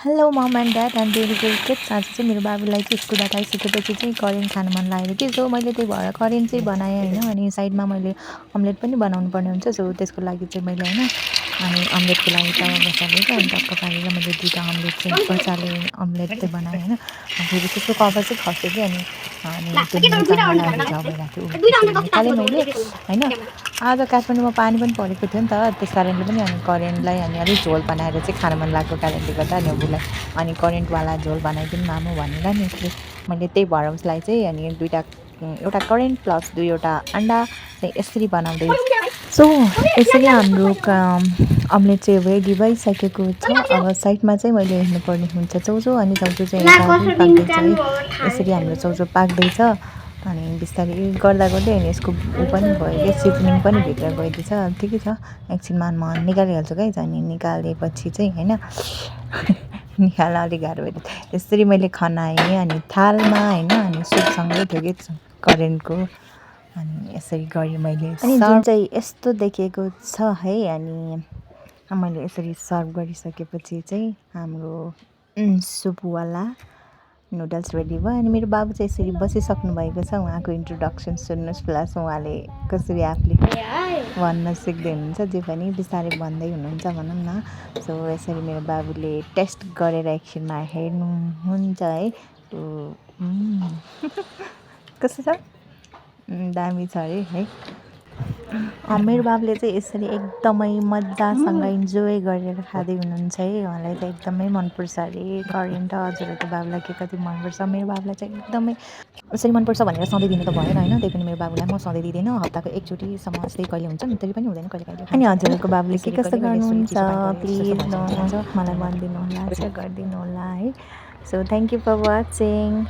Hello momo and dad and beautiful kids. आज चाहिँ मेरो बाबुलाई चाहिँ स्कुलबाट आइसकेपछि चाहिँ करेन्ट खानु मन लागेर कि सो मैले त्यही भएर करेन्ट चाहिँ बनाएँ होइन। अनि साइडमा मैले अम्लेट पनि बनाउनु पर्ने हुन्छ, सो त्यसको लागि चाहिँ मैले होइन अनि अम्लेटको लागि तावा बसालेको अनि टक्क पारेर मैले 2टा अम्लेट चाहिँ बसालेँ, अम्लेट चाहिँ बनाएँ होइन। फेरि त्यसको कभर चाहिँ खस्यो कि अनि त्यो निकाल्नलाई अलिक झ भइरहेको थियो, त्यसरी निकालेँ मैले होइन। आज काठमाडौँमा पानी पनि परेको थियो नि त, त्यस कारणले पनि अनि करेन्टलाई अनि अलिक झोल बनाएर चाहिँ खान मन लागेको कारणले गर्दा नेबुलाई अनि करेन्टवाला झोल बनाइदिनु मामु भनेर नि, उसले मैले त्यही भएर उसलाई चाहिँ अनि एउटा करेन्ट प्लस 2वटा अन्डा चाहिँ यसरी बनाउँदै। सो यसरी हाम्रो अम्लेट चाहिँ रेडी भइसकेको छ। अब साइडमा चाहिँ मैले हेर्नुपर्ने हुन्छ चौचो, अनि चौचो चाहिँ पाक्दैछ है। यसरी हाम्रो चौचो पाक्दैछ अनि बिस्तारै गर्दा गर्दै अनि यसको ऊ पनि भयो क्या, सिजनिङ पनि भित्र गइदिएछ। ठिकै छ, एकछिनमा म निकालिहाल्छु गाइज। अनि निकालेपछि चाहिँ होइन निकाल्न अलिक गाह्रो भयो। यसरी मैले खनाएँ अनि थालमा होइन, अनि सुपसँगै थियो कि करेन्टको, अनि यसरी गरेँ मैले। अनि जुन चाहिँ यस्तो देखिएको छ है। अनि मैले यसरी सर्भ गरिसकेपछि चाहिँ हाम्रो सुपवाला नुडल्स रेडी भयो। अनि मेरो बाबु चाहिँ यसरी बसिसक्नु भएको छ, उहाँको इन्ट्रोडक्सन सुन्नुहोस् प्लस उहाँले कसरी आफूले भन्न सिक्दै हुनुहुन्छ, जे पनि बिस्तारै भन्दै हुनुहुन्छ भनौँ न। सो यसरी मेरो बाबुले टेस्ट गरेर एकछिनमा हेर्नुहुन्छ है। कस्तो छ, दामी छ अरे है। मेरो बाबुले चाहिँ यसरी एकदमै मजासँग इन्जोय गरेर खाँदै हुनुहुन्छ है। उहाँलाई त एकदमै मनपर्छ अरे करेन्ट। हजुरहरूको बाबुलाई के कति मनपर्छ, मेरो बाबुलाई चाहिँ एकदमै यसरी मनपर्छ भनेर सधैँ दिनु त भएन होइन। त्यही पनि मेरो बाबुलाई म सधैँ दिँदिनँ, हप्ताको एकचोटिसम्म यस्तै कहिले हुन्छ नि, त्यही पनि हुँदैन कहिले कहिले। अनि हजुरहरूको बाबुले के कस्तो गर्नुहुन्छ प्लिज मलाई भनिदिनु होला, सेयर गरिदिनु होला है। So thank you for watching.